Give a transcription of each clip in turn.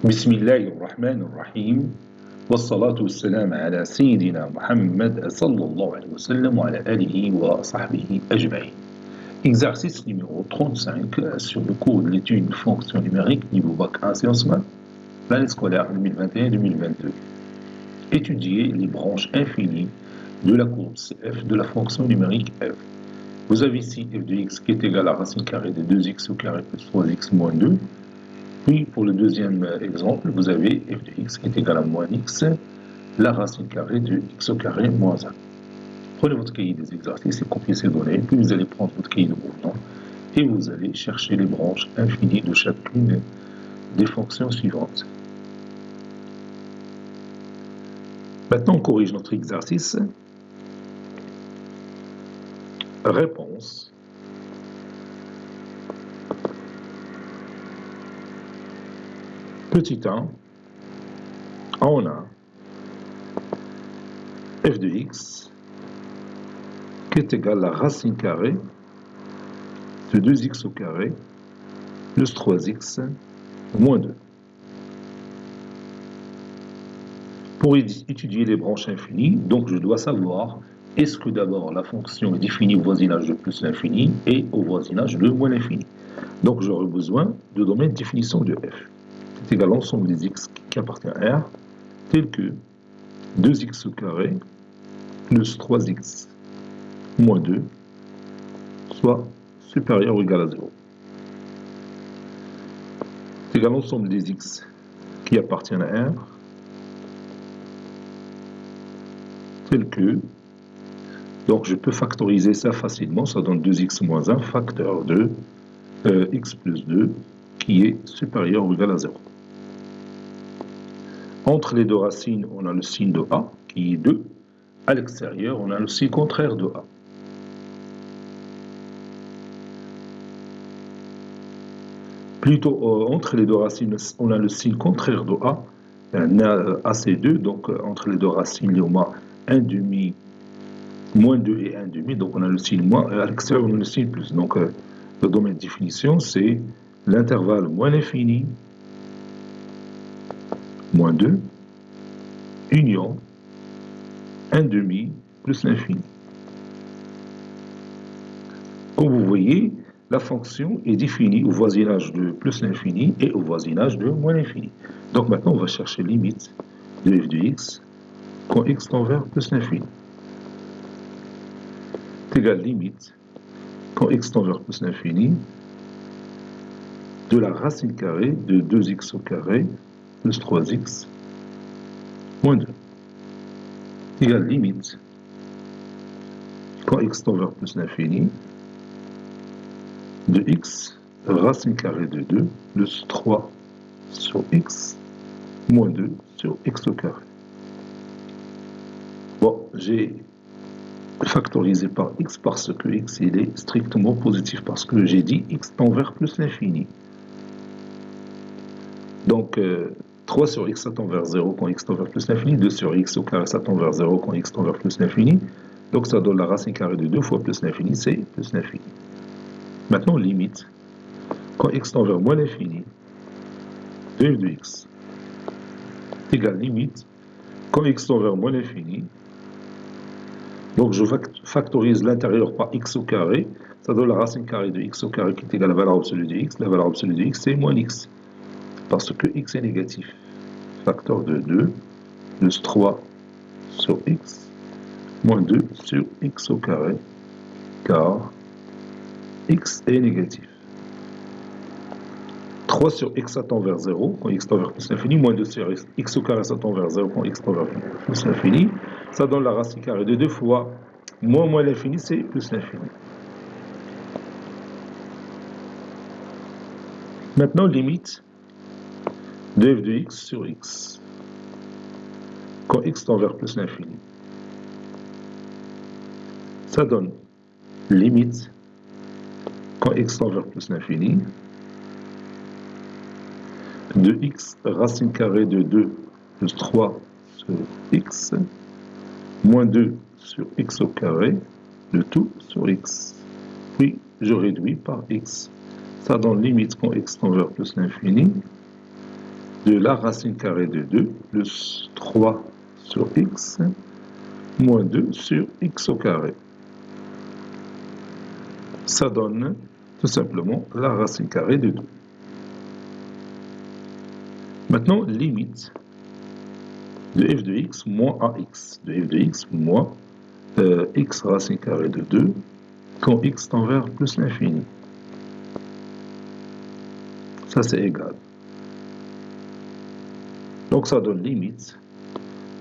بسم الله الرحمن الرحيم والصلاة والسلام على سيدنا محمد صلى الله عليه وسلم وعلى آله وصحبه أجمعين. Exercice numéro 35 sur le cours de l'étude de fonction numérique niveau bac 1 sciences maths, l'année scolaire 2021-2022. Étudier les branches infinies de la courbe f de la fonction numérique f. Vous avez ici f de x qui est égal à racine carrée de 2x au carré plus 3x moins 2. Puis, pour le deuxième exemple, vous avez f de x qui est égal à moins x, la racine carrée de x au carré moins 1. Prenez votre cahier des exercices et copiez ces données, puis vous allez prendre votre cahier de mouvement et vous allez chercher les branches infinies de chacune des fonctions suivantes. Maintenant, on corrige notre exercice. Réponse. Petit 1, on a f de x qui est égal à la racine carrée de 2x au carré plus 3x moins 2. Pour étudier les branches infinies, donc je dois savoir est-ce que d'abord la fonction est définie au voisinage de plus l'infini et au voisinage de moins l'infini. Donc j'aurai besoin de domaine de définition de f. C'est égal à l'ensemble des x qui appartient à R, tel que 2x au carré plus 3x moins 2, soit supérieur ou égal à 0. C'est égal à l'ensemble des x qui appartiennent à R, tel que, donc je peux factoriser ça facilement, ça donne 2x moins 1, facteur de x plus 2, qui est supérieur ou égal à 0. Entre les deux racines, on a le signe de A, qui est 2. À l'extérieur, on a le signe contraire de A. Plutôt, entre les deux racines, on a le signe contraire de A, AC2, donc entre les deux racines, il y a 1 demi, moins 2 et 1 demi, donc on a le signe moins, à l'extérieur, on a le signe plus. Donc le domaine de définition, c'est l'intervalle moins l'infini, moins 2, union, 1 demi plus l'infini. Comme vous voyez, la fonction est définie au voisinage de plus l'infini et au voisinage de moins l'infini. Donc maintenant, on va chercher limite de f de x quand x tend vers plus l'infini. C'est égal limite quand x tend vers plus l'infini de la racine carrée de 2x au carré plus 3x moins 2. Égale limite quand x tend vers plus l'infini de x racine carrée de 2 plus 3 sur x moins 2 sur x au carré. Bon, j'ai factorisé par x parce que x il est strictement positif, parce que j'ai dit x tend vers plus l'infini. Donc 3 sur x ça tend vers 0 quand x tend vers plus l'infini, 2 sur x au carré ça tend vers 0 quand x tend vers plus l'infini. Donc ça donne la racine carrée de 2 fois plus l'infini, c'est plus l'infini. Maintenant limite, quand x tend vers moins l'infini, de f de x égale limite, quand x tend vers moins l'infini, donc je factorise l'intérieur par x au carré, ça donne la racine carrée de x au carré qui est égale à la valeur absolue de x. La valeur absolue de x c'est moins x, parce que x est négatif. Facteur de 2 plus 3 sur x moins 2 sur x au carré, car x est négatif. 3 sur x ça tend vers 0 quand x tend vers plus l'infini, moins 2 sur x au carré ça tend vers 0 quand x tend vers plus l'infini. Ça donne la racine carrée de 2 fois moins l'infini, c'est plus l'infini. Maintenant, limite de f de x sur x quand x tend vers plus l'infini. Ça donne limite quand x tend vers plus l'infini de x racine carrée de 2 plus 3 sur x moins 2 sur x au carré, le tout sur x. Puis je réduis par x. Ça donne limite quand x tend vers plus l'infini de la racine carrée de 2 plus 3 sur x moins 2 sur x au carré. Ça donne tout simplement la racine carrée de 2. Maintenant, limite de f de x moins ax, de f de x moins x racine carrée de 2 quand x tend vers plus l'infini. Ça, c'est égal. Donc, ça donne limite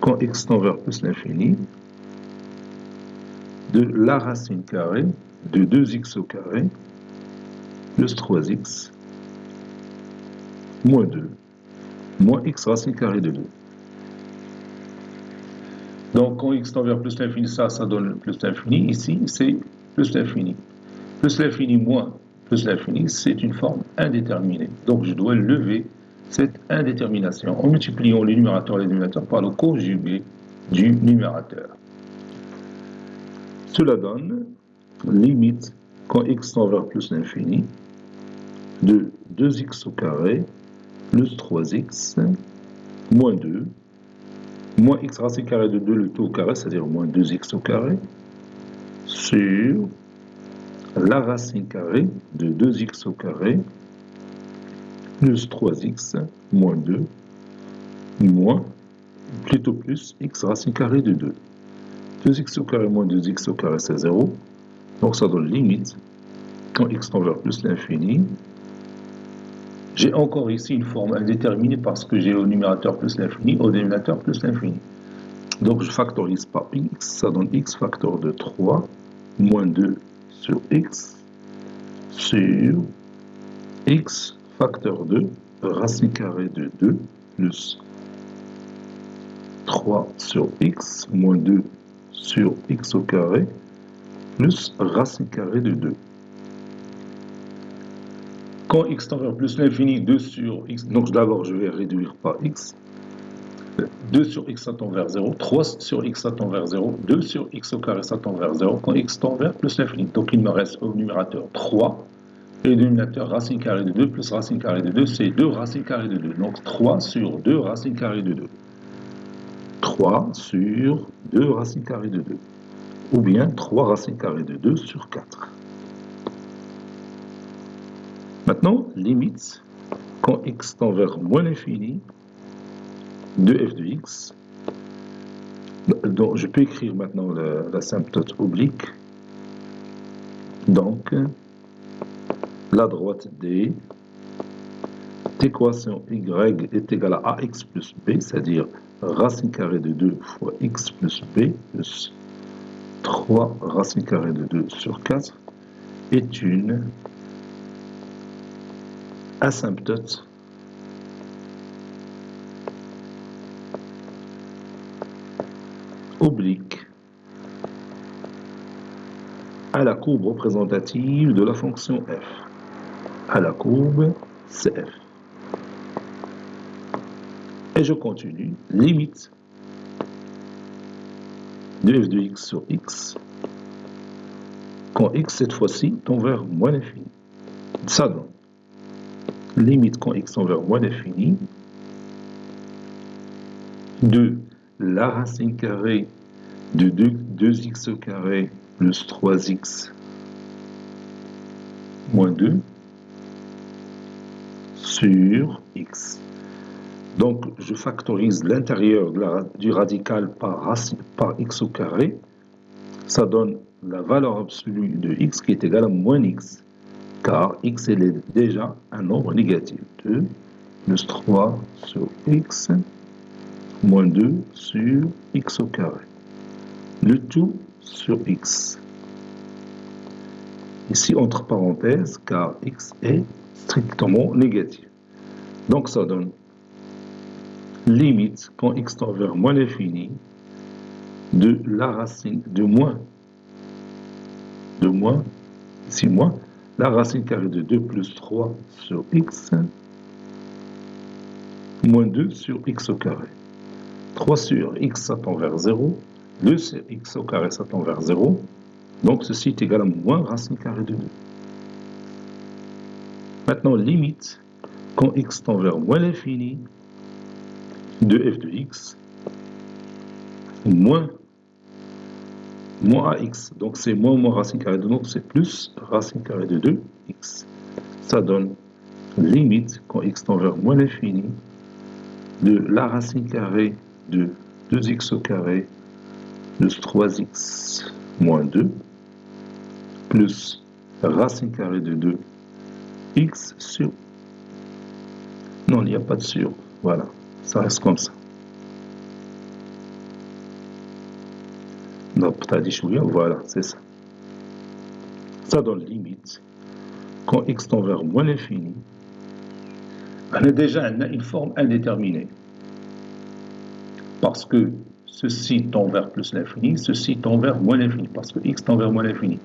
quand x tend vers plus l'infini de la racine carrée de 2x au carré plus 3x moins 2 moins x racine carrée de 2. Donc, quand x tend vers plus l'infini, ça donne plus l'infini. Ici, c'est plus l'infini. Plus l'infini moins plus l'infini, c'est une forme indéterminée. Donc, je dois lever cette indétermination en multipliant le numérateur et le dénominateur par le conjugué du numérateur. Cela donne limite quand x tend vers plus l'infini de 2x au carré plus 3x moins 2 moins x racine carrée de 2 le tout au carré, c'est-à-dire moins 2x au carré sur la racine carrée de 2x au carré plus 3x moins 2 moins plutôt plus x racine carrée de 2. 2x au carré moins 2x au carré, c'est 0. Donc ça donne limite quand x tend vers plus l'infini. J'ai encore ici une forme indéterminée parce que j'ai au numérateur plus l'infini, au dénominateur plus l'infini. Donc je factorise par x, ça donne x facteur de 3 moins 2 sur x sur x facteur de racine carrée de 2 plus 3 sur x moins 2 sur x au carré plus racine carrée de 2. Quand x tend vers plus l'infini, 2 sur x, donc d'abord je vais réduire par x. 2 sur x ça tend vers 0, 3 sur x ça tend vers 0, 2 sur x au carré ça tend vers 0, quand x tend vers plus l'infini. Donc il me reste au numérateur 3, et le dénominateur racine carrée de 2 plus racine carrée de 2, c'est 2 racine carrée de 2. Donc 3 sur 2 racine carrée de 2. 3 sur 2 racine carrée de 2. Ou bien 3 racine carrée de 2 sur 4. Maintenant, limite, quand x tend vers moins l'infini, de f de x. Donc, je peux écrire maintenant l'asymptote oblique. Donc, la droite d d'équation y est égale à ax plus b, c'est-à-dire racine carrée de 2 fois x plus b plus 3 racine carrée de 2 sur 4 est une asymptote oblique à la courbe représentative de la fonction f, à la courbe cf. Et je continue, limite de f de x sur x, quand x cette fois-ci tend vers moins l'infini. Ça donne limite quand x tend vers moins l'infini de la racine carrée de 2x au carré plus 3x moins 2 sur x. Donc, je factorise l'intérieur du radical par x au carré. Ça donne la valeur absolue de x qui est égale à moins x, car x est déjà un nombre négatif. 2 plus 3 sur x moins 2 sur x au carré. Le tout sur x. Ici, entre parenthèses, car x est strictement négatif. Donc, ça donne limite, quand x tend vers moins l'infini, de la racine de moins, ici moins, la racine carrée de 2 plus 3 sur x, moins 2 sur x au carré. 3 sur x, ça tend vers 0. 2 sur x au carré, ça tend vers 0. Donc, ceci est égal à moins racine carrée de 2. Maintenant, limite, quand x tend vers moins l'infini, de f de x moins ax. Donc c'est moins racine carrée de 2, donc c'est plus racine carrée de 2x. Ça donne limite, quand x tend vers moins l'infini, de la racine carrée de 2x au carré plus 3x moins 2 plus racine carrée de 2x sur... Non, il n'y a pas de sur. Voilà, ça reste comme ça. Donc, voilà, c'est ça. Ça donne limite. Quand x tend vers moins l'infini, on a déjà une forme indéterminée. Parce que ceci tend vers plus l'infini, ceci tend vers moins l'infini. Parce que x tend vers moins l'infini.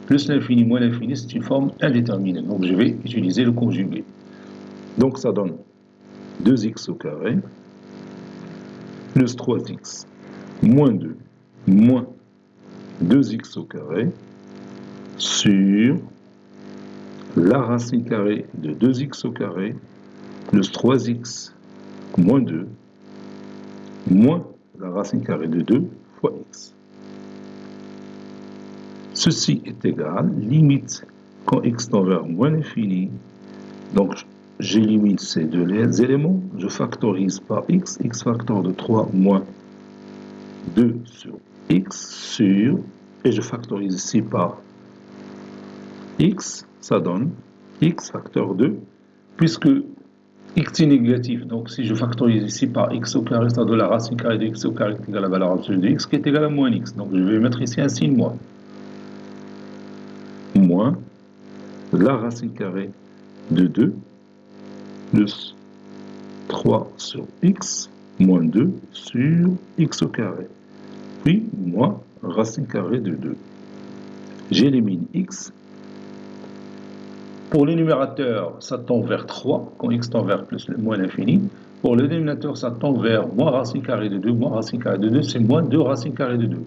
Plus l'infini, moins l'infini, c'est une forme indéterminée. Donc, je vais utiliser le conjugué. Donc, ça donne 2x au carré plus 3x moins 2 moins 2x au carré sur la racine carrée de 2x au carré plus 3x moins 2 moins la racine carrée de 2 fois x. Ceci est égal, limite quand x tend vers moins l'infini, donc j'élimine ces deux éléments, je factorise par x facteur de 3 moins 2 sur x sur, et je factorise ici par x, ça donne x facteur 2, puisque x est négatif, donc si je factorise ici par x au carré, ça donne la racine carrée de x au carré qui est égale à la valeur absolue de x qui est égale à moins x, donc je vais mettre ici un signe moins la racine carrée de 2 plus 3 sur x moins 2 sur x au carré, puis moins racine carrée de 2. J'élimine x. Pour le numérateur, ça tend vers 3, quand x tend vers plus moins l'infini. Pour le dénominateur, ça tend vers moins racine carrée de 2, moins racine carrée de 2, c'est moins 2 racine carrée de 2.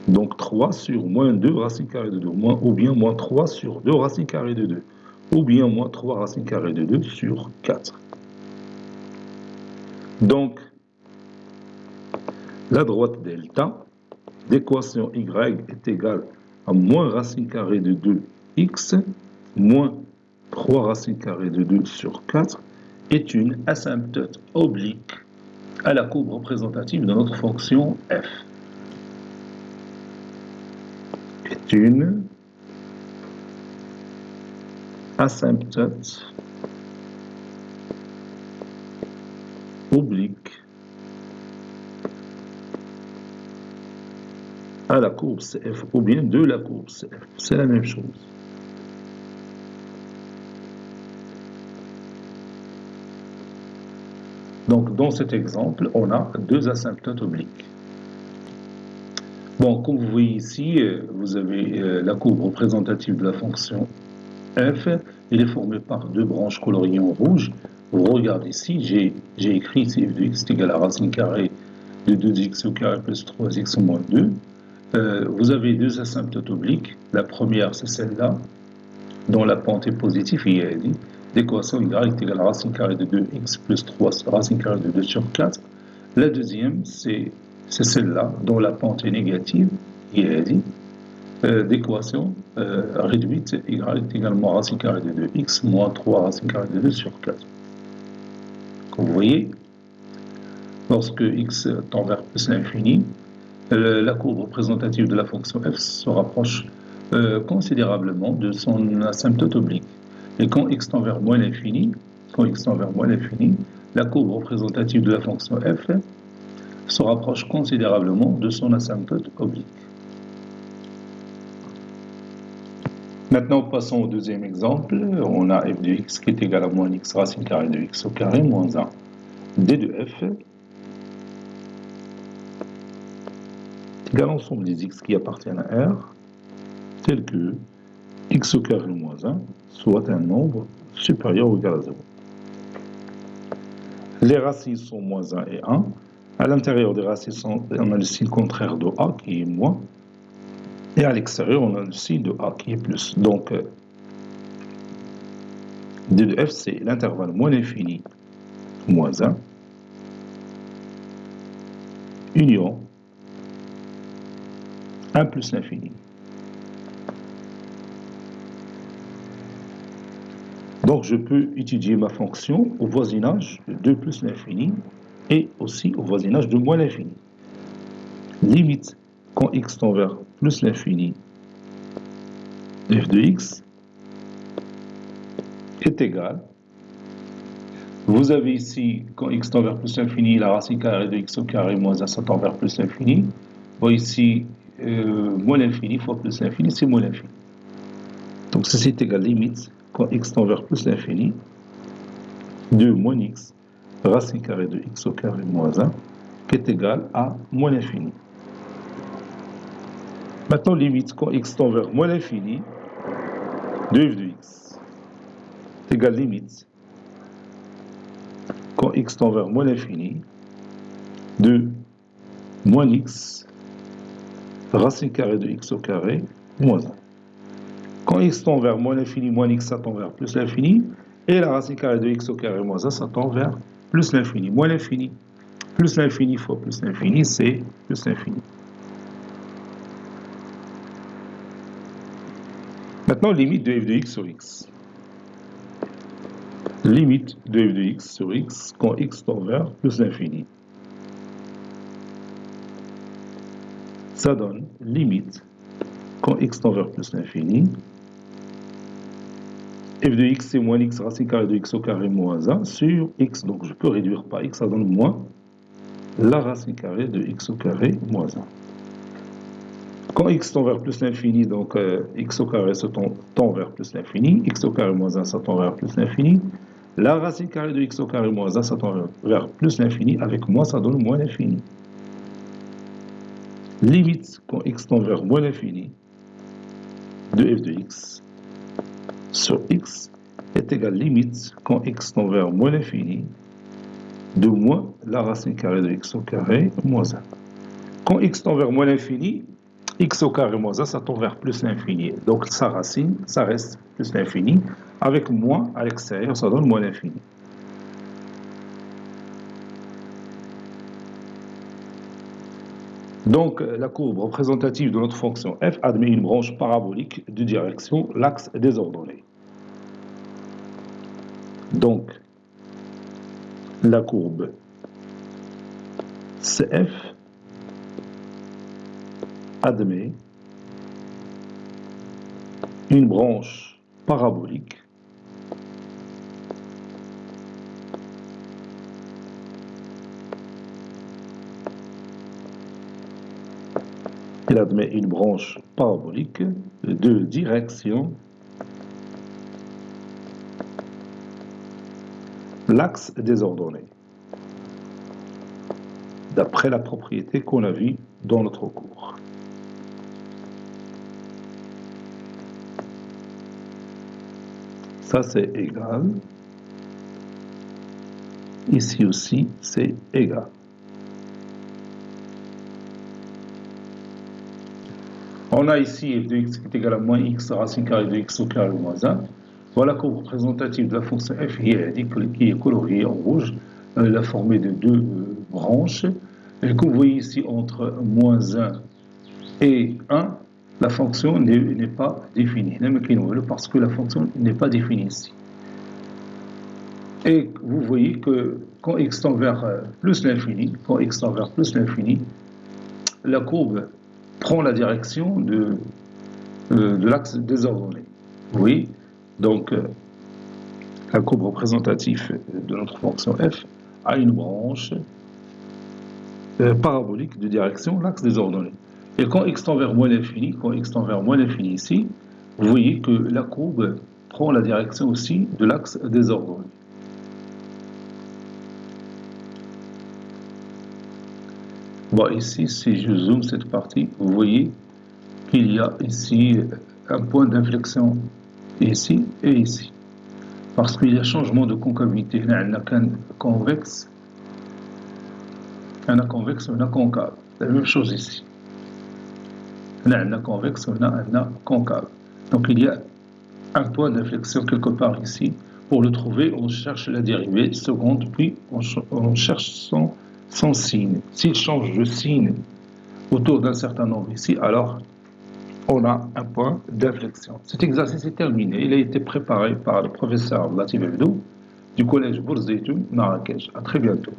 Donc 3 sur moins 2 racine carrée de 2, ou bien moins 3 sur 2 racine carrée de 2, ou bien moins 3 racine carrée de 2 sur 4. Donc, la droite delta d'équation y est égale à moins racine carrée de 2x moins 3 racine carrée de 2 sur 4 est une asymptote oblique à la courbe représentative de notre fonction f. Est une asymptote oblique à la courbe CF ou bien de la courbe CF. C'est la même chose. Donc, dans cet exemple, on a deux asymptotes obliques. Bon, comme vous voyez ici, vous avez la courbe représentative de la fonction f. Elle est formée par deux branches coloriées en rouge. Vous regardez ici, j'ai écrit ici f de x est égal à racine carrée de 2x au carré plus 3x moins 2. Vous avez deux asymptotes obliques. La première, c'est celle-là, dont la pente est positive, il est dit l'équation y est égale à racine carrée de 2x plus 3 racine carrée de 2 sur 4. La deuxième, c'est celle-là, dont la pente est négative, il est dit d'équation réduite y est également racine carrée de 2x moins 3 racine carrée de 2 sur 4. Comme vous voyez, lorsque x tend vers plus l'infini, la courbe représentative de la fonction f se rapproche considérablement de son asymptote oblique. Et quand x tend vers moins l'infini, la courbe représentative de la fonction f se rapproche considérablement de son asymptote oblique. Maintenant, passons au deuxième exemple. On a f de x qui est égal à moins x racine carrée de x au carré moins 1 d de f est égal à l'ensemble des x qui appartiennent à R, tel que x au carré moins 1 soit un nombre supérieur ou égal à 0. Les racines sont moins 1 et 1. À l'intérieur des racines, on a le signe contraire de a qui est moins. Et à l'extérieur, on a le signe de a qui est plus. Donc, d de f, c'est l'intervalle moins l'infini, moins 1, union 1 plus l'infini. Donc, je peux étudier ma fonction au voisinage de 2 plus l'infini et aussi au voisinage de moins l'infini. Limite quand x tend vers plus l'infini f de x est égal. Vous avez ici, quand x tend vers plus l'infini, la racine carrée de x au carré moins 1, ça tend vers plus l'infini. Bon, ici, moins l'infini fois plus l'infini, c'est moins l'infini. Donc, ceci est égal limite quand x tend vers plus l'infini de moins x, racine carrée de x au carré moins 1, qui est égal à moins l'infini. Maintenant, limite quand x tend vers moins l'infini de f de x est égal limite quand x tend vers moins l'infini de moins x, racine carrée de x au carré moins 1. Quand x tend vers moins l'infini, moins x, ça tend vers plus l'infini, et la racine carrée de x au carré moins 1, ça tend vers plus l'infini, moins l'infini. Plus l'infini fois plus l'infini, c'est plus l'infini. Maintenant, limite de f de x sur x. Limite de f de x sur x quand x tend vers plus l'infini. Ça donne limite quand x tend vers plus l'infini. F de x, c'est moins x racine carrée de x au carré moins 1 sur x. Donc, je peux réduire par x, ça donne moins la racine carrée de x au carré moins 1. Quand x tend vers plus l'infini, donc x au carré se tend vers plus l'infini, x au carré moins 1, ça tend vers plus l'infini. La racine carrée de x au carré moins 1, ça tend vers plus l'infini. Avec moins, ça donne moins l'infini. Limite, quand x tend vers moins l'infini, de f de x sur x est égal limite quand x tend vers moins l'infini de moins la racine carrée de x au carré moins 1. Quand x tend vers moins l'infini, x au carré moins 1, ça tend vers plus l'infini. Donc sa racine, ça reste plus l'infini. Avec moins à l'extérieur, ça donne moins l'infini. Donc la courbe représentative de notre fonction f admet une branche parabolique de direction l'axe désordonné. Donc la courbe CF admet une branche parabolique il admet une branche parabolique de direction l'axe désordonné, d'après la propriété qu'on a vue dans notre cours. Ça, c'est égal. Ici aussi, c'est égal. On a ici f de x qui est égal à moins x racine carrée de x au carré moins 1. Voilà la courbe représentative de la fonction f qui est coloriée en rouge. Elle est formée de deux branches. Et comme vous voyez ici, entre moins 1 et 1, la fonction n'est pas définie. Parce que la fonction n'est pas définie ici. Et vous voyez que quand x tend vers plus l'infini, la courbe prend la direction de l'axe désordonné. Oui, donc la courbe représentative de notre fonction f a une branche parabolique de direction l'axe désordonné. Et quand x tend vers moins l'infini, ici, vous voyez que la courbe prend la direction aussi de l'axe désordonné. Bon, ici, si je zoome cette partie, vous voyez qu'il y a ici un point d'inflexion ici et ici. Parce qu'il y a changement de concavité. On a qu'un convexe, on a concave. La même chose ici. On a convexe, on a concave. Donc il y a un point d'inflexion quelque part ici. Pour le trouver, on cherche la dérivée seconde, puis on cherche son son signe. S'il change de signe autour d'un certain nombre ici, alors on a un point d'inflexion. Cet exercice est terminé. Il a été préparé par le professeur Latif Abdou du collège Bourzeitoun, Marrakech. À très bientôt.